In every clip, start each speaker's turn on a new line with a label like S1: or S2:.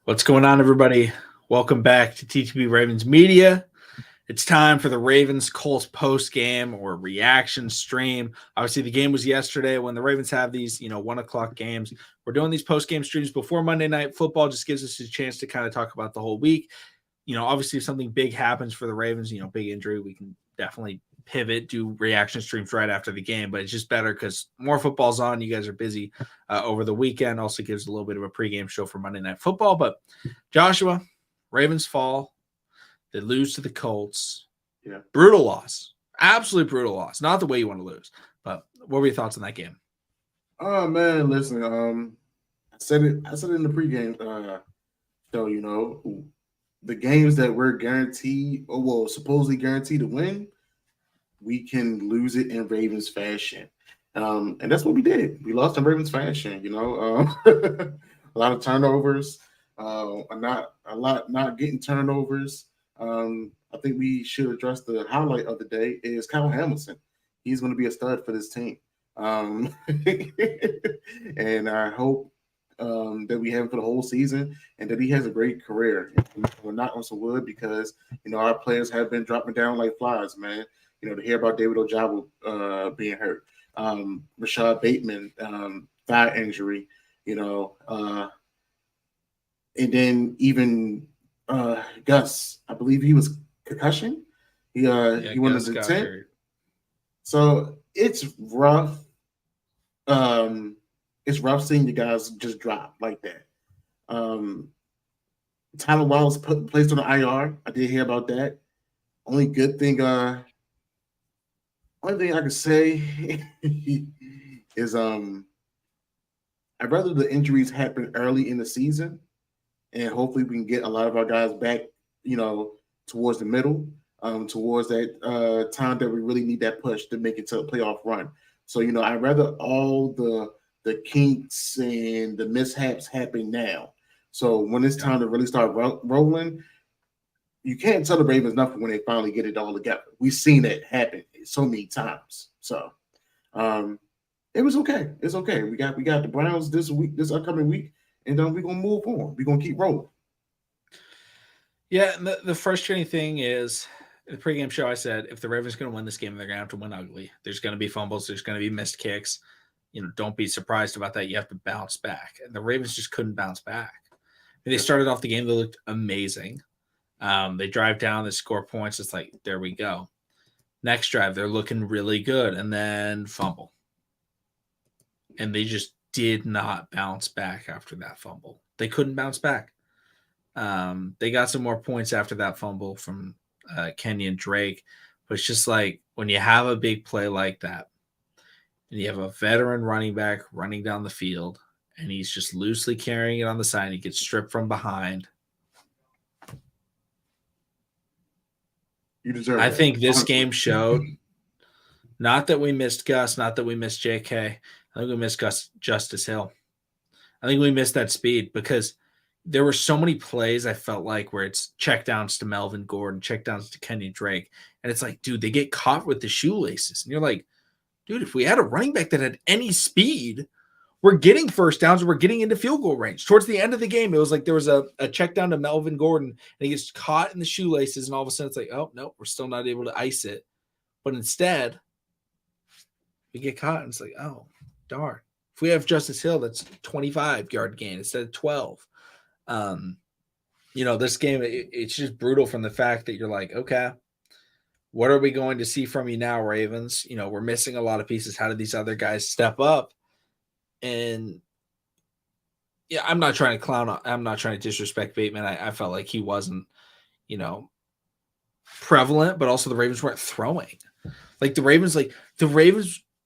S1: What's going on, everybody? Welcome back to TTB Ravens Media. It's time for the Ravens Colts post game or reaction stream. Obviously, the game was yesterday. When the Ravens have these, 1 o'clock games, we're doing these post game streams before Monday Night Football. Just gives us a chance to kind of talk about the whole week. Obviously, if something big happens for the Ravens, big injury, we can definitely pivot, do reaction streams right after the game. But it's just better because more football's on. You guys are busy over the weekend. Also gives a little bit of a pregame show for Monday Night Football. But Joshua, Ravens fall. They lose to the Colts.
S2: Yeah.
S1: Brutal loss. Absolutely brutal loss. Not the way you want to lose. But what were your thoughts on that game?
S2: Oh man, listen. I said it in the pregame show. The games that we're guaranteed, or well, supposedly guaranteed to win, we can lose it in Ravens fashion. And that's what we did. We lost in Ravens fashion. A lot of turnovers. Not getting turnovers. I think we should address the highlight of the day is Kyle Hamilton. He's going to be a stud for this team. And I hope that we have him for the whole season and that he has a great career. We're not on some wood because, our players have been dropping down like flies, man. To hear about David Ojabo being hurt, Rashad Bateman, thigh injury, and then even Gus, I believe he was concussion. He went into the tent. So it's rough. It's rough seeing the guys just drop like that. Tyler Wallace placed on the IR. I did hear about that. Only thing I could say is I'd rather the injuries happen early in the season, and hopefully we can get a lot of our guys back, towards the middle, towards that time that we really need that push to make it to a playoff run. So, I'd rather all the kinks and the mishaps happen now. So when it's time to really start rolling, you can't tell the Ravens nothing when they finally get it all together. We've seen it happen so many times. So it was okay. It's okay. We got the Browns this upcoming week, and we're gonna move on. We're gonna keep rolling.
S1: Yeah, and the frustrating thing is in the pregame show, I said if the Ravens are going to win this game, they're going to have to win ugly. There's going to be fumbles. There's going to be missed kicks. Don't be surprised about that. You have to bounce back. And the Ravens just couldn't bounce back. They started off the game. They looked amazing. They drive down. They score points. It's like, there we go. Next drive, they're looking really good. And then fumble. And they just did not bounce back after that fumble. They couldn't bounce back. They got some more points after that fumble from Kenyon Drake. But it's just like when you have a big play like that, and you have a veteran running back running down the field, and he's just loosely carrying it on the side, and he gets stripped from behind.
S2: You deserve
S1: I
S2: that.
S1: think this game showed not that we missed Gus, not that we missed JK. I think we missed Justice Hill. I think we missed that speed because there were so many plays I felt like where it's checkdowns to Melvin Gordon, checkdowns to Kenny Drake. And it's like, dude, they get caught with the shoelaces. And you're like, dude, if we had a running back that had any speed, we're getting first downs, we're getting into field goal range. Towards the end of the game, it was like there was a check down to Melvin Gordon, and he gets caught in the shoelaces, and all of a sudden it's like, oh, no, we're still not able to ice it. But instead, we get caught, and it's like, oh, darn. If we have Justice Hill, that's 25-yard gain instead of 12. This game, it's just brutal from the fact that you're like, okay, what are we going to see from you now, Ravens? We're missing a lot of pieces. How did these other guys step up? And yeah, I'm not trying to disrespect Bateman. I felt like he wasn't, prevalent, but also the Ravens weren't throwing. Like the Ravens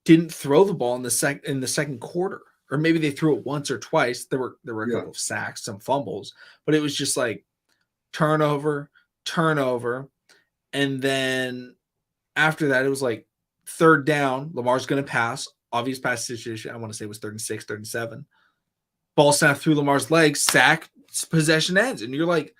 S1: didn't throw the ball in the second quarter. Or maybe they threw it once or twice. There were a couple of sacks, some fumbles, but it was just like turnover. And then after that, it was like third down. Lamar's going to pass. Obvious pass situation. I want to say it was 36, 37. Ball snapped through Lamar's legs. Sack. Possession ends. And you're like,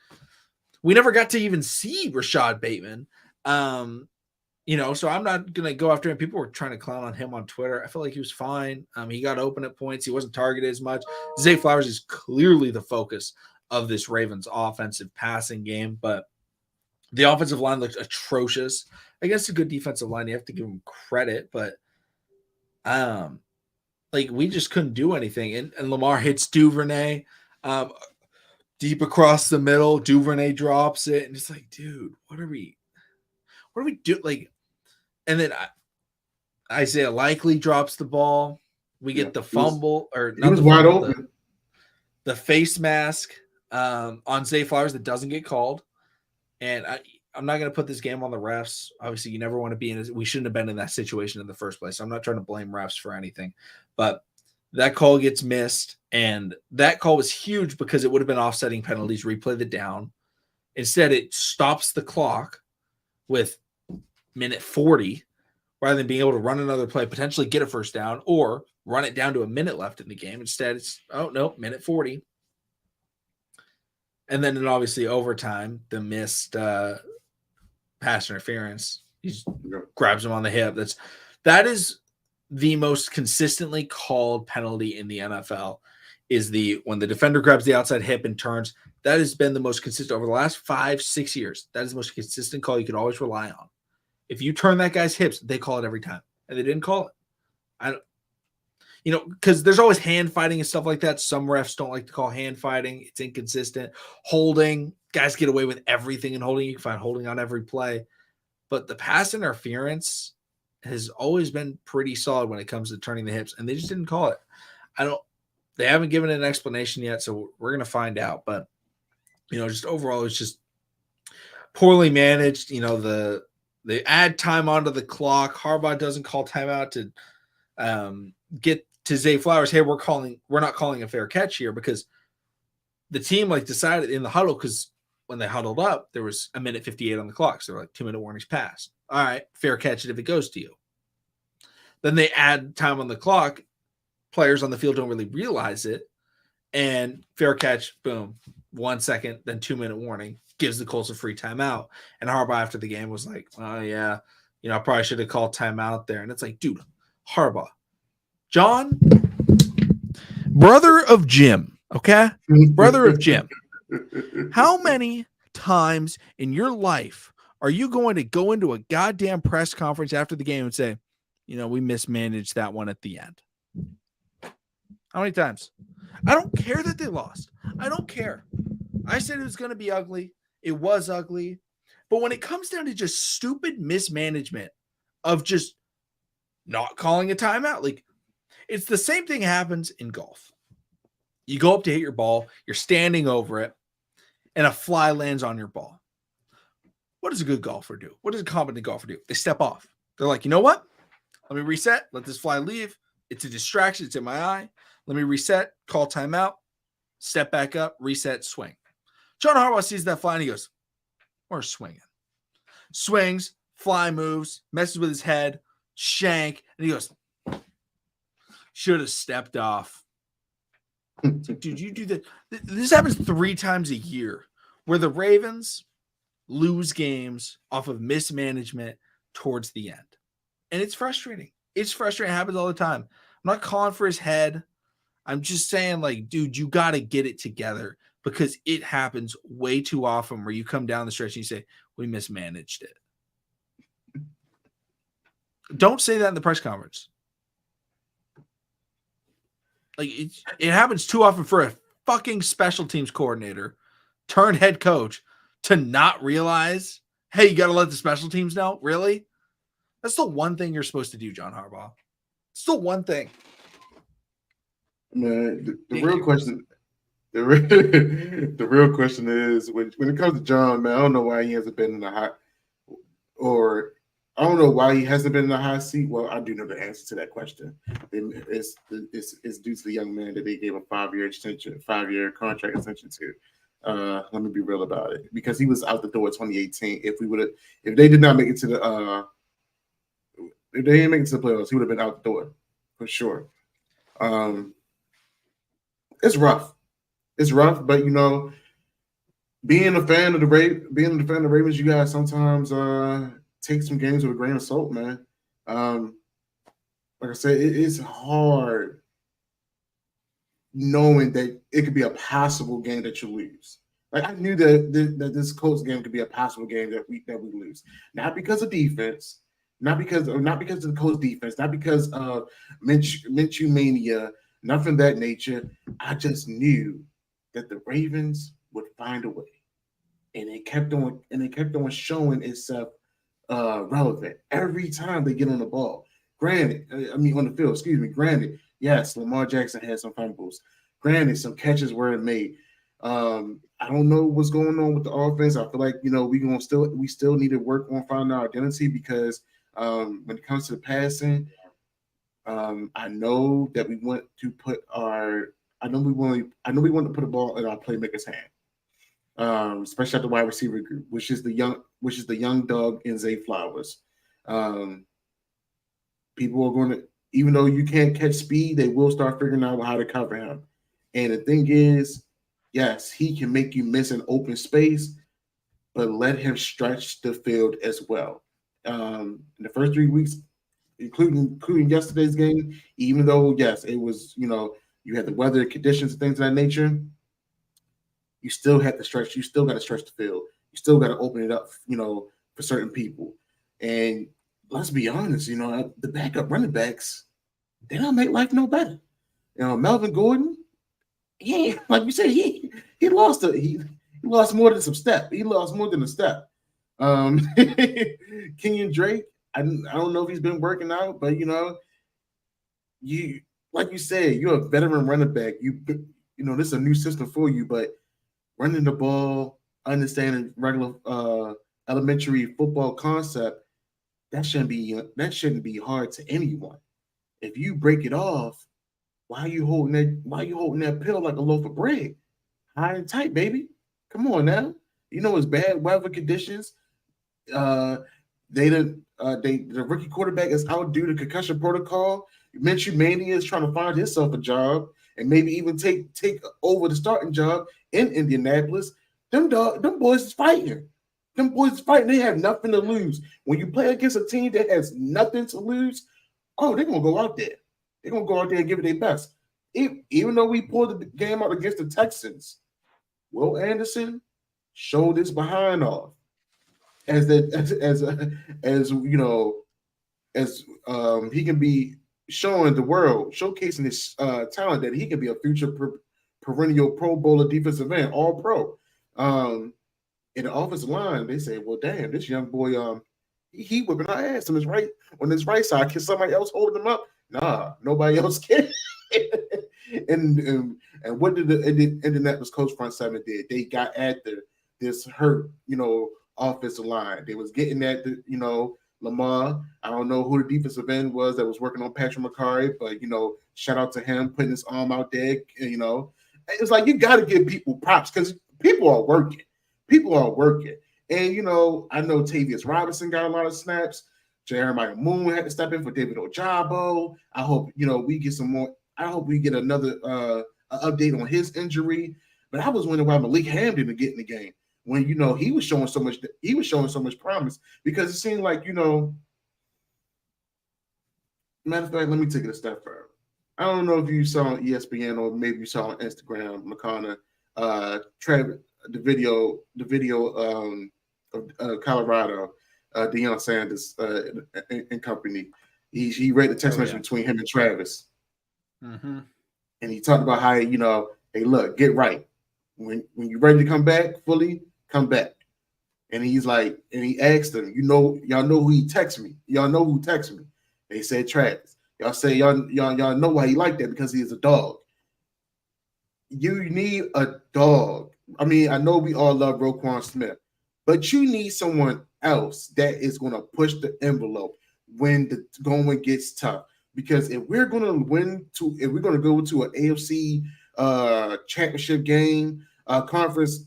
S1: we never got to even see Rashad Bateman. So I'm not going to go after him. People were trying to clown on him on Twitter. I felt like he was fine. He got open at points. He wasn't targeted as much. Zay Flowers is clearly the focus of this Ravens offensive passing game, but the offensive line looked atrocious against a good defensive line. You have to give them credit, but like we just couldn't do anything. And Lamar hits Duvernay deep across the middle. Duvernay drops it, and it's like, dude, what are we do? Like, and then Isaiah Likely drops the ball. We get the fumble,
S2: he was wide open.
S1: The face mask on Zay Flowers that doesn't get called. And I'm not going to put this game on the refs. Obviously, you never want to be in. We shouldn't have been in that situation in the first place. So I'm not trying to blame refs for anything, but that call gets missed, and that call was huge because it would have been offsetting penalties. Replay the down. Instead, it stops the clock with minute 40, rather than being able to run another play, potentially get a first down, or run it down to a minute left in the game. Instead, it's minute 40. And then in obviously overtime, the missed pass interference. He grabs him on the hip. That is the most consistently called penalty in the NFL. Is when the defender grabs the outside hip and turns. That has been the most consistent over the last 5-6 years. That is the most consistent call you can always rely on. If you turn that guy's hips, they call it every time, and they didn't call it. Because there's always hand fighting and stuff like that. Some refs don't like to call hand fighting. It's inconsistent. Holding, guys get away with everything in holding. You can find holding on every play. But the pass interference has always been pretty solid when it comes to turning the hips, and they just didn't call it. They haven't given an explanation yet, so we're going to find out. But, just overall, it's just poorly managed. They add time onto the clock. Harbaugh doesn't call timeout to get to Zay Flowers. Hey, we're not calling a fair catch here, because the team decided in the huddle, because when they huddled up, there was a minute 58 on the clock. So they're 2-minute warnings passed. All right, fair catch it if it goes to you. Then they add time on the clock. Players on the field don't really realize it. And fair catch, boom, 1 second, then 2-minute warning, gives the Colts a free timeout. And Harbaugh after the game was like, oh, yeah, I probably should have called timeout there. And it's like, dude, Harbaugh. John, brother of Jim, okay? Brother of Jim. How many times in your life are you going to go into a goddamn press conference after the game and say, we mismanaged that one at the end? How many times? I don't care that they lost. I don't care. I said it was going to be ugly. It was ugly. But when it comes down to just stupid mismanagement of just not calling a timeout, it's the same thing happens in golf. You go up to hit your ball, you're standing over it, and a fly lands on your ball. What does a good golfer do? What does a competent golfer do? They step off. They're like, you know what? Let me reset. Let this fly leave. It's a distraction. It's in my eye. Let me reset, call timeout, step back up, reset, swing. John Harbaugh sees that fly and he goes, we're swinging. Swings, fly moves, messes with his head, shank, and he goes, should have stepped off. It's like, dude, you do that. This happens 3 times a year where the Ravens lose games off of mismanagement towards the end. And it's frustrating. It's frustrating. It happens all the time. I'm not calling for his head. I'm just saying, dude, you got to get it together, because it happens way too often where you come down the stretch and you say, we mismanaged it. Don't say that in the press conference. It happens too often for a fucking special teams coordinator turned head coach to not realize, hey, you got to let the special teams know? Really? That's the one thing you're supposed to do, John Harbaugh. It's the one thing.
S2: Man, the real question is when it comes to John, man, I don't know why he hasn't been in the hot, or I don't know why he hasn't been in the hot seat. Well, I do know the answer to that question. It's due to the young man that they gave a 5-year contract extension to. Let me be real about it, because he was out the door 2018. If they did not make it to if they didn't make it to the playoffs, he would have been out the door for sure. It's rough. It's rough, but being a fan of the Ravens, you guys sometimes take some games with a grain of salt, man. Like I said, it's hard knowing that it could be a possible game that you lose. Like I knew that this Colts game could be a possible game that we lose, not because of defense, not because of the Colts defense, not because of Minshew mania, nothing of that nature. I just knew that the Ravens would find a way, and they kept on showing itself relevant every time they get on the ball. Granted, I mean on the field. Excuse me. Granted, yes, Lamar Jackson had some fumbles. Granted, some catches were made. I don't know what's going on with the offense. I feel like we still need to work on finding our identity because when it comes to the passing, I know that we want to put our we want to put the ball in our playmakers' hand, especially at the wide receiver group, which is the young dog in Zay Flowers. Um, People are going to, even though you can't catch speed, they will start figuring out how to cover him. And the thing is, yes, he can make you miss an open space, but let him stretch the field as well. In the first 3 weeks, including yesterday's game, even though yes, it was you had the weather conditions and things of that nature, you still had to stretch. You still got to stretch the field. You still got to open it up, for certain people. And let's be honest, the backup running backs, they don't make life no better. Melvin Gordon, like you said, he lost he lost more than some step. He lost more than a step. Kenyon Drake, I don't know if he's been working out, but you like you said, you're a veteran running back. This is a new system for you, but running the ball, understanding regular elementary football concept, that shouldn't be hard to anyone. If you break it off, why are you holding that? Why are you holding that pill like a loaf of bread? High and tight, baby. Come on now. It's bad weather conditions. Uh, the rookie quarterback is out due to concussion protocol. Minshew Mania is trying to find himself a job and maybe even take over the starting job in Indianapolis. Them boys is fighting. Them boys is fighting. They have nothing to lose. When you play against a team that has nothing to lose, oh, they're gonna go out there. They're gonna go out there and give it their best. Even though we pulled the game out against the Texans, Will Anderson showed his behind off as he can be showing the world, showcasing his talent that he can be a future perennial Pro Bowler defensive end, All Pro. In the offensive line, they say, "Well, damn, this young boy, he whipping our ass on his right side. Can somebody else hold him up? Nah, nobody else can." and what did the Indianapolis Colts front seven did? They got at this hurt, offensive line. They was getting at Lamar. I don't know who the defensive end was that was working on Patrick McCarry, but shout out to him putting his arm out there. It's like you got to give people props because people are working. People are working. And I know Tavius Robinson got a lot of snaps. Jeremiah Moon had to step in for David Ojabo. I hope we get some more. I hope we get another update on his injury. But I was wondering why Malik Ham didn't get in the game when he was showing so much. He was showing so much promise because it seemed like Matter of fact, let me take it a step further. I don't know if you saw on ESPN or maybe you saw on Instagram, McConnell, Travis, the video of Colorado, Deion Sanders and company. He read the text message between him and Travis.
S1: Mm-hmm.
S2: And he talked about how, hey, look, get right. When you're ready to come back fully, come back. And he's like, and he asked them, y'all know who he texted me. Y'all know who texted me. They said Travis. Y'all say y'all know why he like that because he's a dog. You need a dog. I mean, I know we all love Roquan Smith, but you need someone else that is going to push the envelope when the going gets tough. Because if we're going to go to an AFC championship game, conference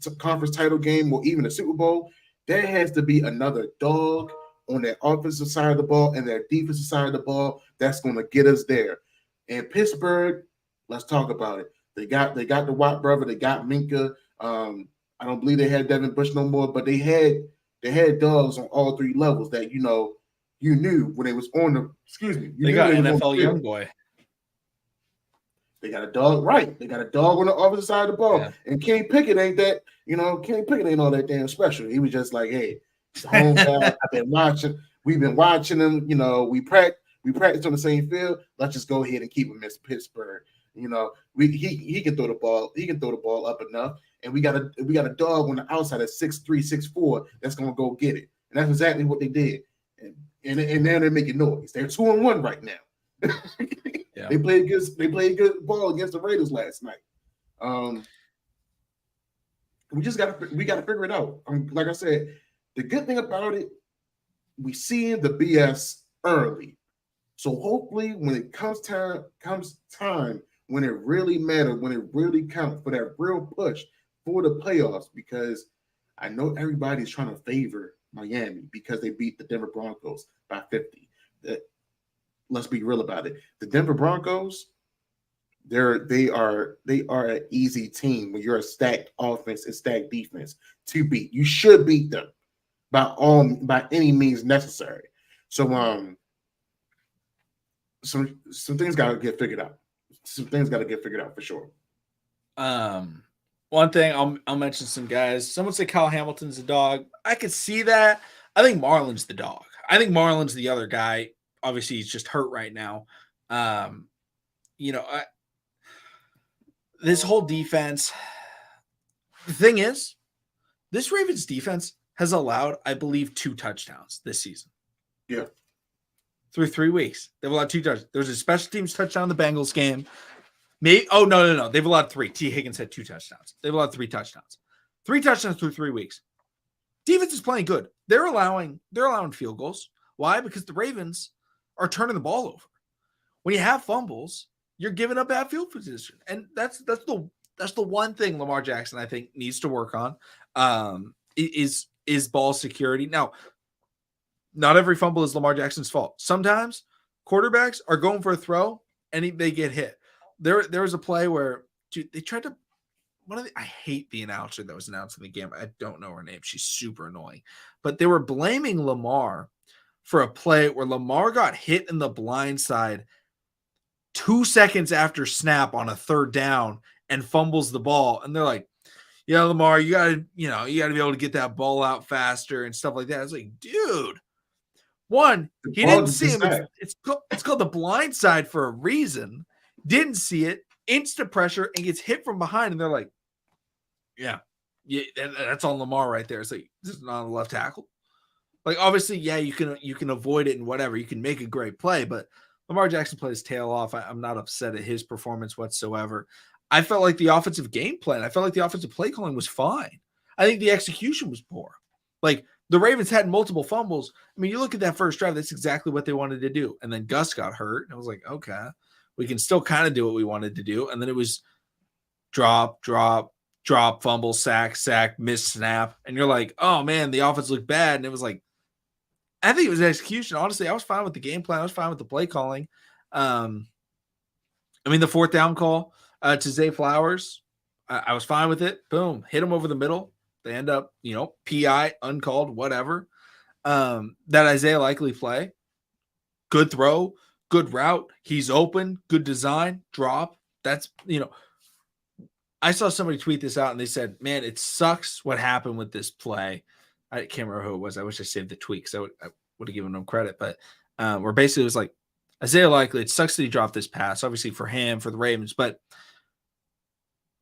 S2: title game, or even a Super Bowl, there has to be another dog on that offensive side of the ball and that defensive side of the ball that's going to get us there. And Pittsburgh, let's talk about it. They got the Watt brother. They got Minka. I don't believe they had Devin Bush no more, but they had dogs on all three levels that you knew when they was on the. Excuse me.
S1: They got NFL young boy.
S2: They got a dog, right? They got a dog on the opposite side of the ball.
S1: Yeah.
S2: And Kenny Pickett ain't that, Kenny Pickett ain't all that damn special. He was just like, hey, it's home guy. I've been watching. We've been watching him. We practice on the same field. Let's just go ahead and keep him in Pittsburgh. He can throw the ball. He can throw the ball up enough. And we got a dog on the outside at 6'3", 6'4", that's gonna go get it. And that's exactly what they did. And now they're making noise. They're 2-1 right now.
S1: Yeah.
S2: They played good ball against the Raiders last night. We gotta figure it out. Like I said, the good thing about it, we seeing the BS early. So hopefully when it comes time when it really matters, when it really counts for that real push for the playoffs, because I know everybody's trying to favor Miami because they beat the Denver Broncos by 50. Let's be real about it. The Denver Broncos, they are an easy team when you're a stacked offense and stacked defense to beat. You should beat them by any means necessary. So some things gotta get figured out. Some things gotta get figured out for sure.
S1: One thing I'll mention some guys. Someone said Kyle Hamilton's the dog. I could see that. I think Marlon's the dog. I think Marlon's the other guy. Obviously, he's just hurt right now. This whole defense. The thing is, this Ravens defense has allowed, I believe, 2 touchdowns this season.
S2: Yeah.
S1: Through 3 weeks, they've allowed 2 touchdowns. There was a special teams touchdown in the Bengals game. No. They've allowed 3. T. Higgins had 2 touchdowns. They've allowed 3 touchdowns. 3 touchdowns through 3 weeks. Defense is playing good. They're allowing field goals. Why? Because the Ravens are turning the ball over. When you have fumbles, you're giving up bad field position, and that's the one thing Lamar Jackson I think needs to work on. Is ball security. Now, not every fumble is Lamar Jackson's fault. Sometimes quarterbacks are going for a throw and they get hit. There was a play where they tried to. I hate the announcer that was announcing the game. I don't know her name. She's super annoying. But they were blaming Lamar for a play where Lamar got hit in the blind side 2 seconds after snap on a 3rd down and fumbles the ball. And they're like, Lamar, you gotta be able to get that ball out faster and stuff like that. It's like, dude, one, he didn't see him. It's called the blind side for a reason. Didn't see it, instant pressure, and gets hit from behind. And they're like, yeah, that's on Lamar right there. It's like, this is not a left tackle. Like, obviously, yeah, you can avoid it and whatever. You can make a great play, but Lamar Jackson played his tail off. I'm not upset at his performance whatsoever. I felt like the offensive game plan, I felt like the offensive play calling was fine. I think the execution was poor. Like, the Ravens had multiple fumbles. I mean, you look at that first drive, that's exactly what they wanted to do. And then Gus got hurt. And I was like, okay, we can still kind of do what we wanted to do. And then it was drop, fumble, sack, miss snap. And you're like, oh man, the offense looked bad. And it was like, I think it was execution. Honestly, I was fine with the game plan. I was fine with the play calling. The 4th down call to Zay Flowers, I was fine with it. Boom, hit him over the middle. They end up, PI, uncalled, whatever. That Isaiah Likely play, good throw, good route. He's open, good design, drop. That's, I saw somebody tweet this out and they said, man, it sucks what happened with this play. I can't remember who it was. I wish I saved the tweet because I would have given them credit. But where basically it was like, Isaiah Likely, it sucks that he dropped this pass, obviously for him, for the Ravens. But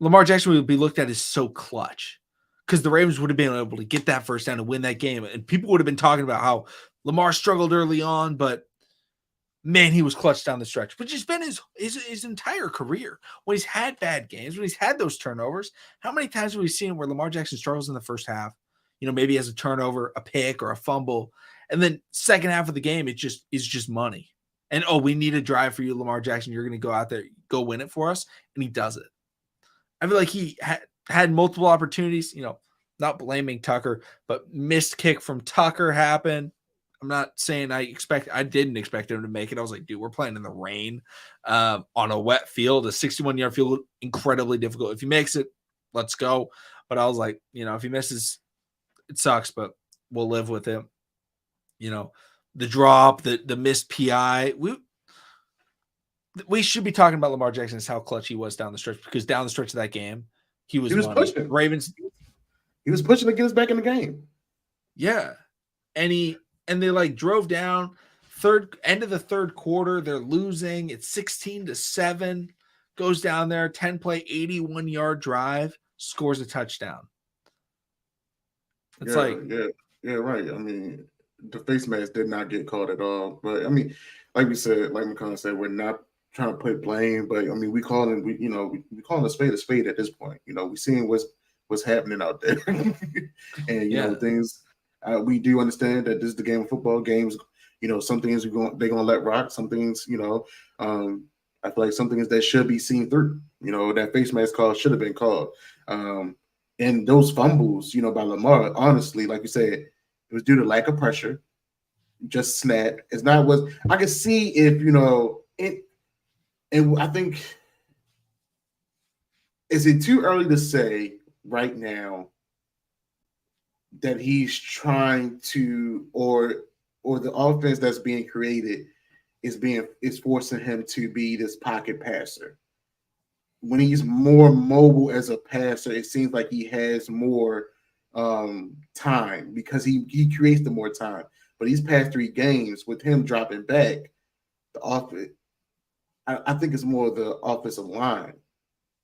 S1: Lamar Jackson would be looked at as so clutch because the Ravens would have been able to get that first down and win that game. And people would have been talking about how Lamar struggled early on, but man, he was clutch down the stretch. Which has been his entire career. When he's had bad games, when he's had those turnovers, how many times have we seen where Lamar Jackson struggles in the first half? Maybe he has a turnover, a pick, or a fumble. And then second half of the game, is just money. And, we need a drive for you, Lamar Jackson. You're going to go out there, go win it for us. And he does it. I feel like he had multiple opportunities, not blaming Tucker, but missed kick from Tucker happened. I'm not saying I didn't expect him to make it. I was like, dude, we're playing in the rain on a wet field, a 61-yard field, incredibly difficult. If he makes it, let's go. But I was like, if he misses, it sucks, but we'll live with it. The drop, the missed PI. we should be talking about Lamar Jackson as how clutch he was down the stretch, because down the stretch of that game, he was money.
S2: pushing.
S1: Ravens,
S2: He was pushing to get us back in the game.
S1: yeah, and they like drove down end of the third quarter. They're losing. It's 16-7. Goes down there, 10-play, 81-yard drive, scores a touchdown. It's
S2: yeah, right. I mean, the face mask did not get caught at all. But I mean, like we said, like McConnell said, we're not trying to put blame, but I mean, we calling a spade at this point. We seeing what's happening out there, and things. We do understand that this is the game of football. Games, some things they're gonna let rock. Some things, I feel like some things that should be seen through. That face mask call should have been called. And those fumbles, by Lamar, honestly, like you said, it was due to lack of pressure. Just snap. It's not what I can see if it. And I think, is it too early to say right now that he's trying to, or the offense that's being created is forcing him to be this pocket passer? When he's more mobile as a passer, it seems like he has more time because he creates the more time. But these past 3 games, with him dropping back, I think it's more the offensive line,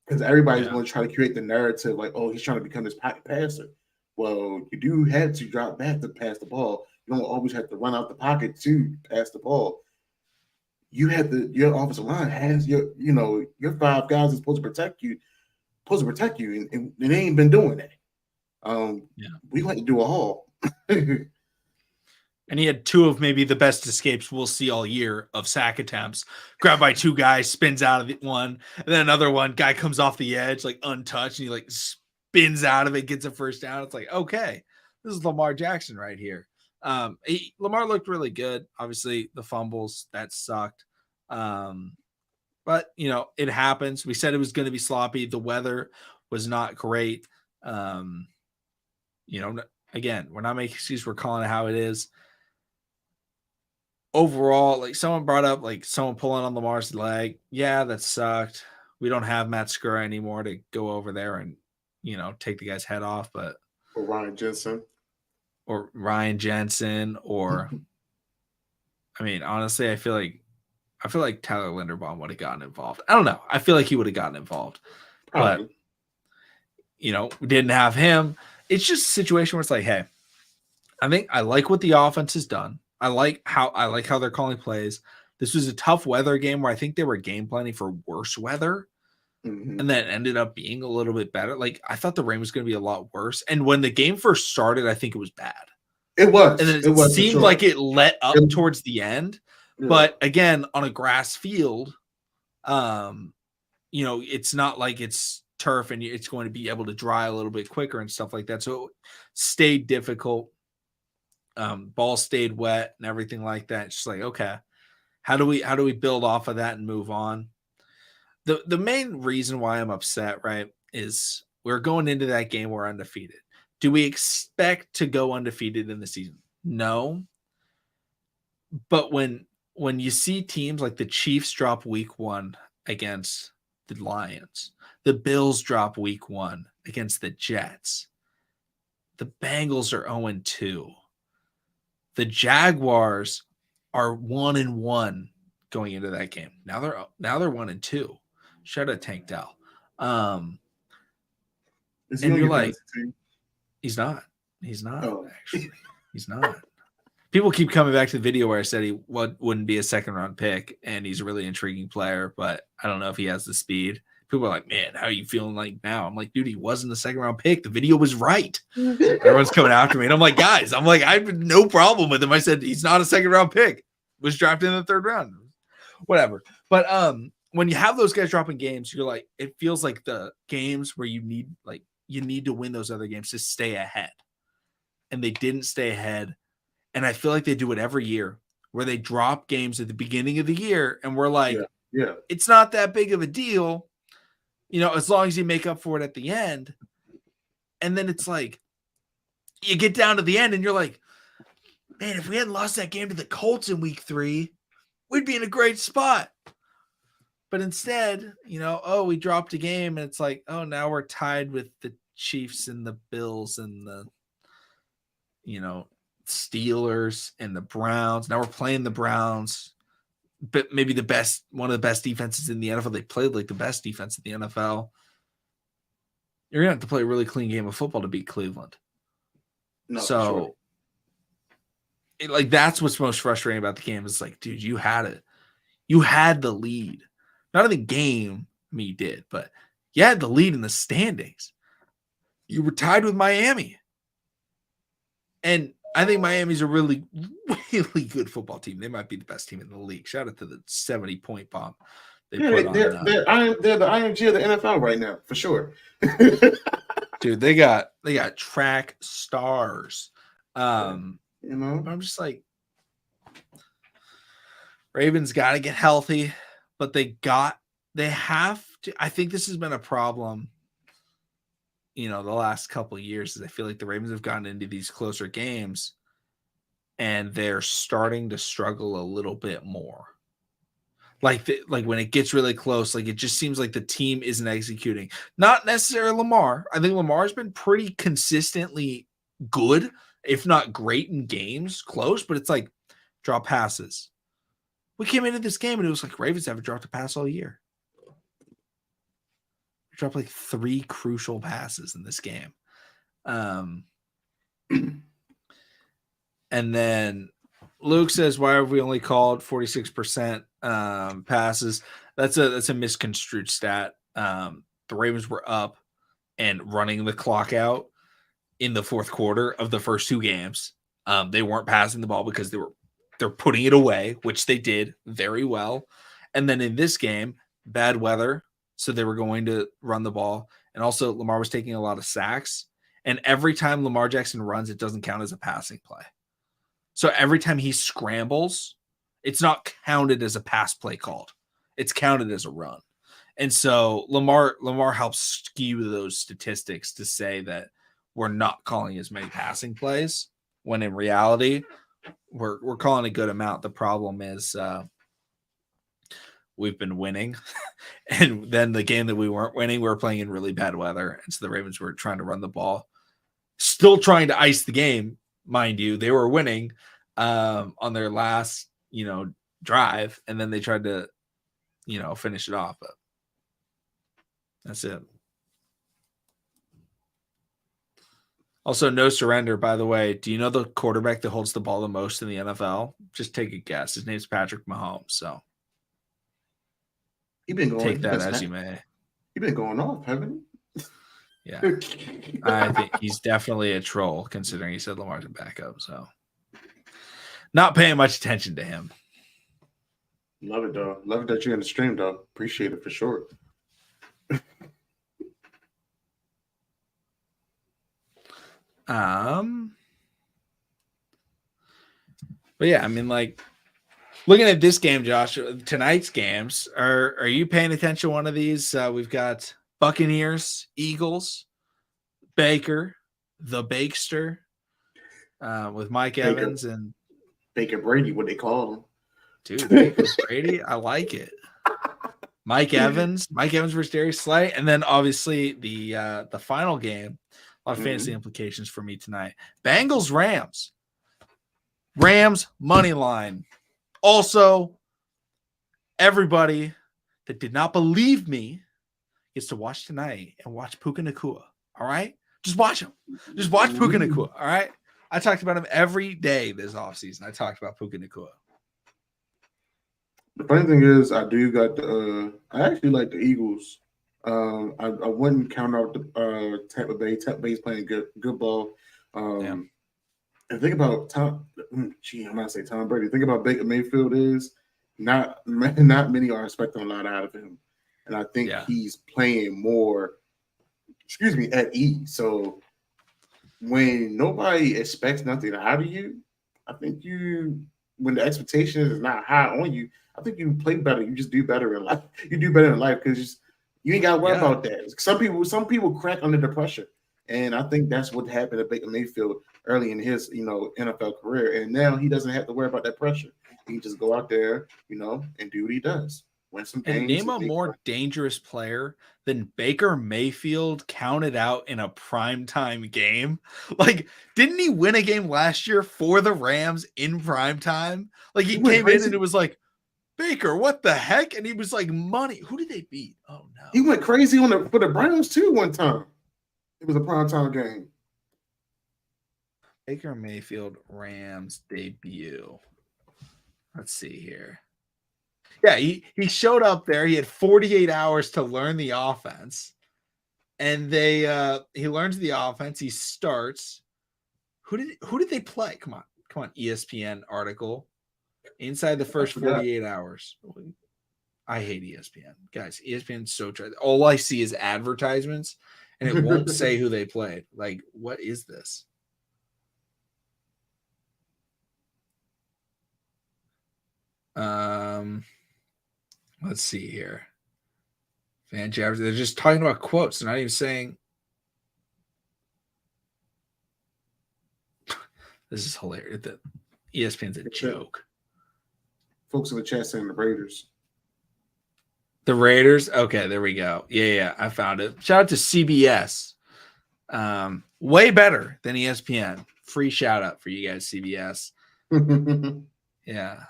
S2: because everybody's going to try to create the narrative like, oh, he's trying to become this pocket passer. Well, you do have to drop back to pass the ball. You don't always have to run out the pocket to pass the ball. You have your offensive line has your 5 guys is supposed to protect you, and they ain't been doing that. We like to do a haul.
S1: And he had 2 of maybe the best escapes we'll see all year of sack attempts. Grabbed by 2 guys, spins out of one, and then another one guy comes off the edge like untouched, and he like spins out of it, gets a first down. It's like, okay, this is Lamar Jackson right here. Lamar looked really good. Obviously, the fumbles that sucked, but it happens. We said it was going to be sloppy. The weather was not great. Again, we're not making excuses. We're calling it how it is. Overall, like someone brought up, like someone pulling on Lamar's leg. Yeah, that sucked. We don't have Matt Skura anymore to go over there and take the guy's head off, but
S2: or Ryan Jensen,
S1: or I mean, honestly, I feel like Tyler Linderbaum would have gotten involved. I don't know. I feel like he would have gotten involved. Probably. But we didn't have him. It's just a situation where it's like, hey, I think I like what the offense has done. I like how they're calling plays. This was a tough weather game where I think they were game planning for worse weather.
S2: Mm-hmm.
S1: And then ended up being a little bit better. Like, I thought the rain was going to be a lot worse. And when the game first started, I think it was bad.
S2: It was.
S1: And then it seemed like it let up towards the end. Yeah. But again, on a grass field, it's not like it's turf and it's going to be able to dry a little bit quicker and stuff like that. So it stayed difficult. Ball stayed wet and everything like that. It's just like, okay, how do we build off of that and move on? The main reason why I'm upset, right, is we're going into that game, we're undefeated. Do we expect to go undefeated in the season? No. But when you see teams like the Chiefs drop week 1 against the Lions, the Bills drop week 1 against the Jets, the Bengals are 0-2. The Jaguars are 1-1 going into that game. Now they're 1-2. Shout out Tank Dell. And you're like, he's not. Actually. He's not. People keep coming back to the video where I said he wouldn't be a second-round pick, and he's a really intriguing player, but I don't know if he has the speed. People are like, man, how are you feeling like now? I'm like, dude, he wasn't a second-round pick. The video was right. Everyone's coming after me. And I'm like, guys, I have no problem with him. I said, he's not a second-round pick. Was drafted in the 3rd round. Whatever. But when you have those guys dropping games, you're like, it feels like the games where you need to win those other games to stay ahead. And they didn't stay ahead. And I feel like they do it every year where they drop games at the beginning of the year. And we're like,
S2: yeah.
S1: It's not that big of a deal, as long as you make up for it at the end. And then it's like, you get down to the end and you're like, man, if we hadn't lost that game to the Colts in week 3, we'd be in a great spot. But instead, we dropped a game and it's like, oh, now we're tied with the Chiefs and the Bills and the, Steelers and the Browns. Now we're playing the Browns, but maybe one of the best defenses in the NFL. They played like the best defense in the NFL. You're going to have to play a really clean game of football to beat Cleveland.
S2: No,
S1: so sure. That's what's most frustrating about the game is like, dude, you had it. You had the lead. Not in the game, I mean, you did, but you had the lead in the standings. You were tied with Miami. And I think Miami's a really, really good football team. They might be the best team in the league. Shout out to the 70-point bomb they put on.
S2: They're the IMG of the NFL right now, for sure.
S1: Dude, they got track stars.
S2: I'm
S1: just like, Ravens got to get healthy, but they have to. I think this has been a problem, the last couple of years, is I feel like the Ravens have gotten into these closer games and they're starting to struggle a little bit more. Like when it gets really close, like it just seems like the team isn't executing. Not necessarily Lamar. I think Lamar's been pretty consistently good, if not great in games, close, but it's like drop passes. We came into this game and it was like Ravens haven't dropped a pass all year. We dropped like 3 crucial passes in this game. And then Luke says, why have we only called 46% passes? That's a misconstrued stat. The Ravens were up and running the clock out in the fourth quarter of the first 2 games. They weren't passing the ball because they're putting it away, which they did very well. And then in this game, bad weather, so they were going to run the ball. And also Lamar was taking a lot of sacks. And every time Lamar Jackson runs, it doesn't count as a passing play. So every time he scrambles, it's not counted as a pass play called. It's counted as a run. And so Lamar helps skew those statistics to say that we're not calling as many passing plays, when in reality, we're calling a good amount. The problem is we've been winning. And then the game that we weren't winning, we were playing in really bad weather. And so the Ravens were trying to run the ball, still trying to ice the game. Mind you, they were winning on their last, drive, and then they tried to, finish it off. But that's it. Also, no surrender, by the way. Do you know the quarterback that holds the ball the most in the NFL? Just take a guess. His name's Patrick Mahomes. So take that as you may.
S2: You've been going off, haven't you?
S1: Yeah. I think he's definitely a troll, considering he said Lamar's a backup. So not paying much attention to him.
S2: Love it, though. Love it that you're in the stream, though. Appreciate it for sure.
S1: But yeah, I mean, like, looking at this game, Josh, tonight's games, are you paying attention to one of these? We've got Buccaneers, Eagles, Baker, the Bakester, with Mike Evans and
S2: Baker Brady, what they call him.
S1: Dude, Baker Brady, I like it. Mike Evans versus Darius Slay, and then obviously the final game. A lot of fantasy implications for me tonight. Bengals, Rams money line. Also, everybody that did not believe me gets to watch tonight and watch Puka Nacua. All right? Just watch him. Just watch Puka Nacua. All right? I talked about him every day this offseason. I talked about Puka Nacua.
S2: The funny thing is, I actually like the Eagles. I wouldn't count out the Tampa Bay. Tampa Bay's playing good ball. And think about Tom Brady. Think about Baker Mayfield is not many are expecting a lot out of him, and I think he's playing more. At ease. So when nobody expects nothing out of you, I think when the expectation is not high on you, I think you play better. You just do better in life. You do better in life because you ain't got to worry about that. Some people crack under the pressure, and I think that's what happened to Baker Mayfield early in his NFL career. And now he doesn't have to worry about that pressure. He can just go out there, and do what he does. win some
S1: And
S2: games.
S1: name a more dangerous player than Baker Mayfield counted out in a primetime game. Like, didn't he win a game last year for the Rams in primetime? Like, he
S2: went
S1: came in
S2: crazy.
S1: and it was like, Baker, what the heck? And he was like, money. Who did they beat? Oh, no.
S2: He went crazy for the Browns, too, one time. It was a primetime game.
S1: Baker Mayfield Rams debut. Let's see here. Yeah, he showed up there. He had 48 hours to learn the offense. And he learns the offense. He starts. Who did they play? Come on, ESPN article. Inside the first 48 hours. I hate ESPN. Guys, ESPN's so dry. All I see is advertisements and it won't say who they played. Like, what is this? Let's see here. Fan jabbers. They're just talking about quotes. They're not even saying. This is hilarious. The ESPN's a joke.
S2: Folks in the chat saying the Raiders.
S1: The Raiders? Okay, there we go. Yeah, I found it. Shout out to CBS. Way better than ESPN. Free shout out for you guys, CBS. Yeah.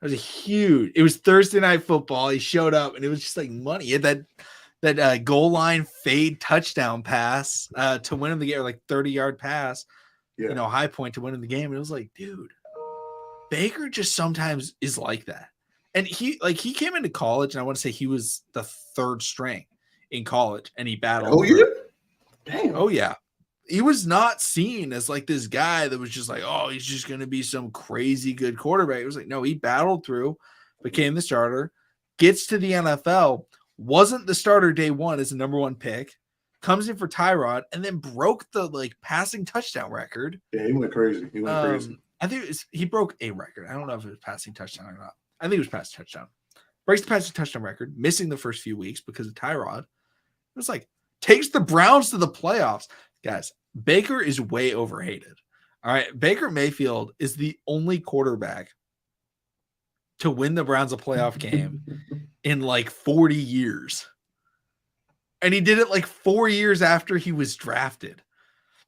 S1: It was Thursday Night Football. He showed up and it was just like money. He had that goal line fade touchdown pass to win him the game, or like 30-yard pass, high point to win him the game. And it was like, dude, Baker just sometimes is like that. And he came into college, and I want to say he was the third string in college, and he battled.
S2: Oh, yeah? Damn.
S1: Oh, yeah. He was not seen as like this guy that was just like, oh, he's just going to be some crazy good quarterback. It was like, no, he battled through, became the starter, gets to the NFL, wasn't the starter day one as the number one pick, comes in for Tyrod, and then broke the passing touchdown record.
S2: Yeah, he went crazy.
S1: I think he broke a record. I don't know if it was passing touchdown or not. I think it was passing touchdown. Breaks the passing touchdown record, missing the first few weeks because of Tyrod. It was like, takes the Browns to the playoffs. Guys, Baker is way overhated. All right. Baker Mayfield is the only quarterback to win the Browns a playoff game in like 40 years. And he did it 4 years after he was drafted.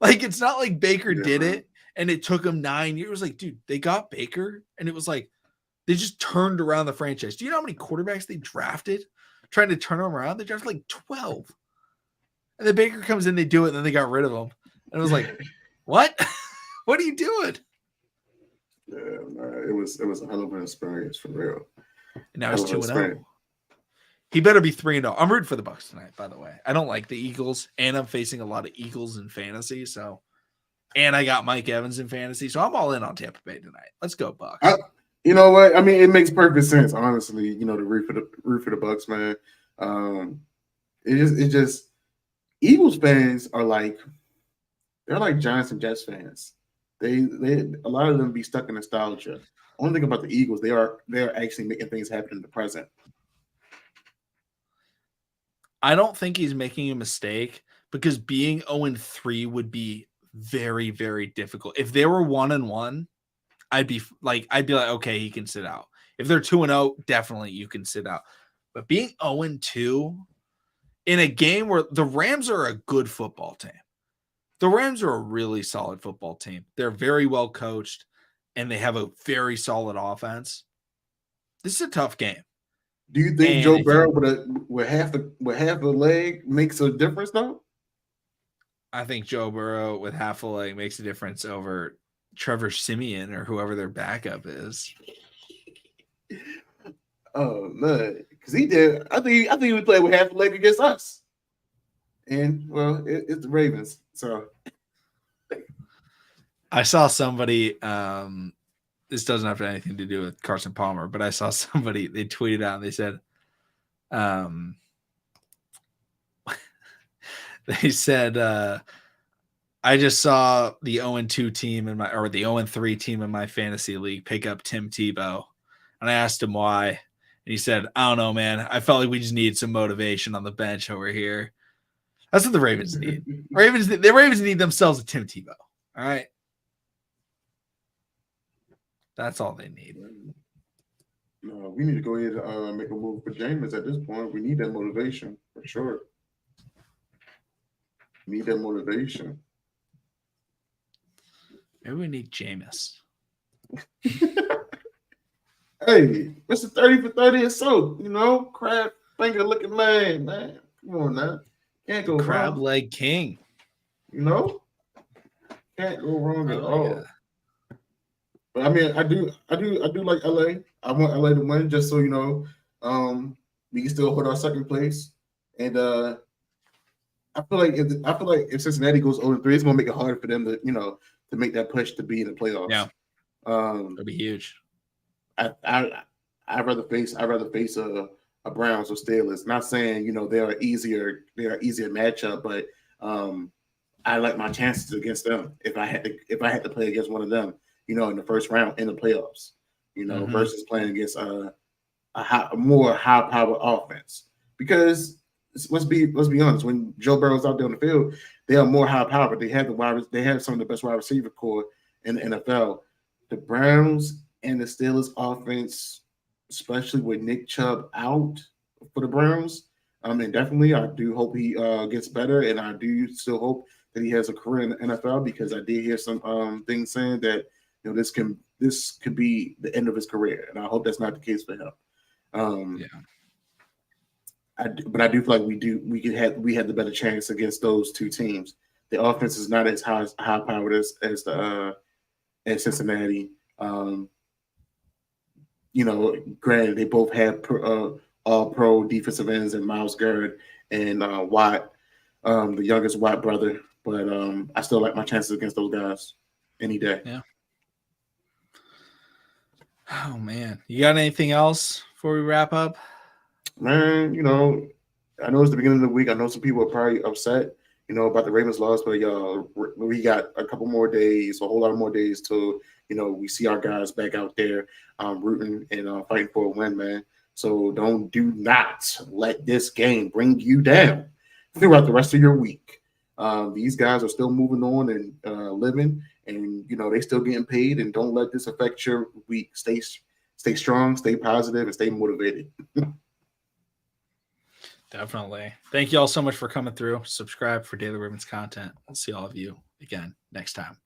S1: Like, it's not like Baker did it and it took him 9 years. It was like, dude, they got Baker and it was like, they just turned around the franchise. Do you know how many quarterbacks they drafted trying to turn them around? They drafted 12. And then Baker comes in, they do it, and then they got rid of him. And it was like, what? What are you doing?
S2: Yeah, it was a hell of an experience for real.
S1: And now he's 2-0. He better be 3-0. I'm rooting for the Bucs tonight, by the way. I don't like the Eagles, and I'm facing a lot of Eagles in fantasy. And I got Mike Evans in fantasy, so I'm all in on Tampa Bay tonight. Let's go, Bucs.
S2: You know what? I mean, it makes perfect sense, honestly. To root for the Bucs, man. It just Eagles fans are they're like Giants and Jets fans. They a lot of them be stuck in nostalgia. Only thing about the Eagles, they are actually making things happen in the present.
S1: I don't think he's making a mistake because being 0-3 would be very, very difficult. If they were 1-1, I'd be like, okay, he can sit out. If they're 2-0, definitely you can sit out. But being 0-2 in a game where the Rams are a good football team, the Rams are a really solid football team. They're very well coached, and they have a very solid offense. This is a tough game.
S2: Do you think Joe Burrow with half the leg makes a difference though?
S1: I think Joe Burrow with half a leg makes a difference over Trevor Siemian or whoever their backup is.
S2: Oh man, because he did. I think he would play with half a leg against us. And well, it's the Ravens. So
S1: I saw somebody. This doesn't have anything to do with Carson Palmer, but I saw somebody. They tweeted out and they said, they said, I just saw the 0-2 team the 0-3 team in my fantasy league pick up Tim Tebow. And I asked him why. And he said, I don't know, man. I felt like we just need some motivation on the bench over here. That's what the Ravens need. The Ravens need themselves a Tim Tebow. All right. That's all they need.
S2: No, we need to go ahead and make a move for Jameis at this point. We need that motivation for sure. We need that motivation.
S1: Maybe we need Jameis.
S2: Hey, Mr. 30 for 30 is so, crab finger looking man. Come on now. Can't go
S1: Crab
S2: wrong.
S1: leg king.
S2: You know? Can't go wrong at
S1: Oh
S2: all.
S1: yeah.
S2: But I mean, I do like LA. I want LA to win just so we can still hold our second place. And I feel like if Cincinnati goes 0-3, it's gonna make it harder for them to make that push to be in the playoffs.
S1: Yeah.
S2: Um,
S1: That'd be huge.
S2: I'd rather face a Browns or Steelers. Not saying they're easier matchup, but I like my chances against them if I had to play against one of them, in the first round in the playoffs, versus playing against a more high power offense. Because let's be honest, when Joe Burrow's out there on the field, they are more high power. They have some of the best wide receiver core in the NFL. The Browns and the Steelers offense, especially with Nick Chubb out for the Browns, and definitely I do hope he gets better, and I do still hope that he has a career in the NFL, because I did hear some things saying that this could be the end of his career, and I hope that's not the case for him.
S1: Yeah.
S2: But I do feel like we had the better chance against those two teams. The offense is not as high powered as Cincinnati. Granted, they both have all pro defensive ends and Miles Garrett and Watt, the youngest Watt brother. But I still like my chances against those guys any day.
S1: Yeah. Oh man. You got anything else before we wrap up?
S2: Man, I know it's the beginning of the week. I know some people are probably upset, about the Ravens loss, but y'all, we got a couple more days, a whole lot of more days till, we see our guys back out there rooting and fighting for a win, man. So do not let this game bring you down throughout the rest of your week. These guys are still moving on and living, and they still getting paid. And don't let this affect your week. Stay strong, stay positive, and stay motivated.
S1: Definitely. Thank you all so much for coming through. Subscribe for Daily Ravens content. We'll see all of you again next time.